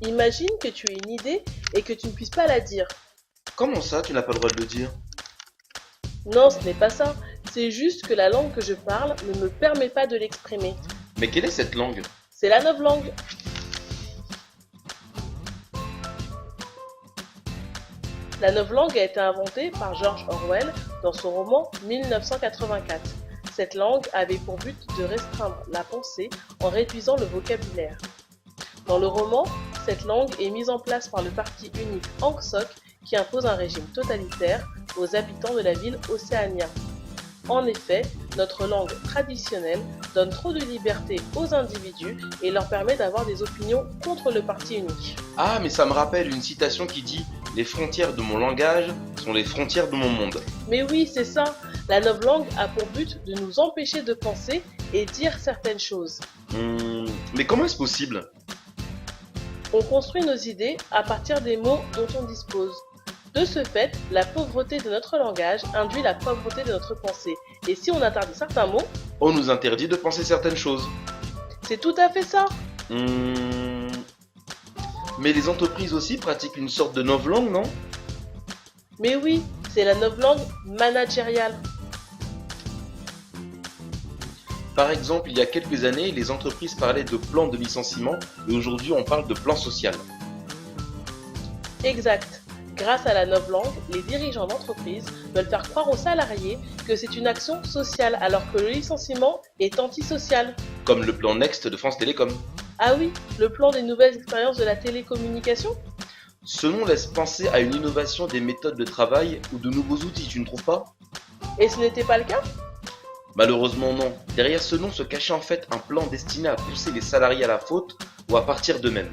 Imagine que tu aies une idée et que tu ne puisses pas la dire. Comment ça, tu n'as pas le droit de le dire? Non, ce n'est pas ça. C'est juste que la langue que je parle ne me permet pas de l'exprimer. Mais quelle est cette langue? C'est la novlangue. La novlangue a été inventée par George Orwell dans son roman 1984. Cette langue avait pour but de restreindre la pensée en réduisant le vocabulaire. Dans le roman, cette langue est mise en place par le parti unique Ang Sok qui impose un régime totalitaire aux habitants de la ville Océania. En effet, notre langue traditionnelle donne trop de liberté aux individus et leur permet d'avoir des opinions contre le parti unique. Ah, mais ça me rappelle une citation qui dit: les frontières de mon langage sont les frontières de mon monde. Mais oui, c'est ça, la novlangue a pour but de nous empêcher de penser et dire certaines choses. Mais comment est-ce possible? On construit nos idées à partir des mots dont on dispose. De ce fait, la pauvreté de notre langage induit la pauvreté de notre pensée. Et si on interdit certains mots, On nous interdit de penser certaines choses. c'est tout à fait ça. Hmm, Mais les entreprises aussi pratiquent une sorte de novlangue, non? Mais oui, c'est la novlangue managériale. Par exemple, il y a quelques années, les entreprises parlaient de plan de licenciement et aujourd'hui on parle de plan social. Exact. Grâce à la novlangue, les dirigeants d'entreprise veulent faire croire aux salariés que c'est une action sociale alors que le licenciement est antisocial. Comme le plan Next de France Télécom. Ah oui, le plan des nouvelles expériences de la télécommunication? Ce nom laisse penser à une innovation des méthodes de travail ou de nouveaux outils, tu ne trouves pas? Et ce n'était pas le cas? Malheureusement non. Derrière ce nom se cachait en fait un plan destiné à pousser les salariés à la faute ou à partir d'eux-mêmes.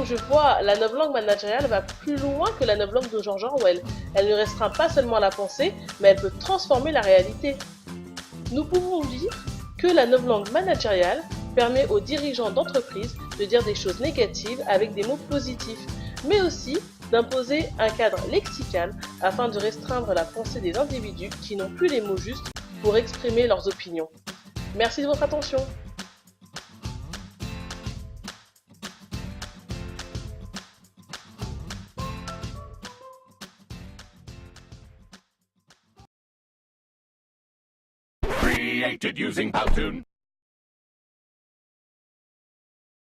Je vois, la novlangue managériale va plus loin que la novlangue de George Orwell. Elle ne restreint pas seulement la pensée, mais elle peut transformer la réalité. Nous pouvons dire que la novlangue managériale permet aux dirigeants d'entreprise de dire des choses négatives avec des mots positifs, mais aussi d'imposer un cadre lexical afin de restreindre la pensée des individus qui n'ont plus les mots justes pour exprimer leurs opinions. Merci de votre attention. Created using Powtoon.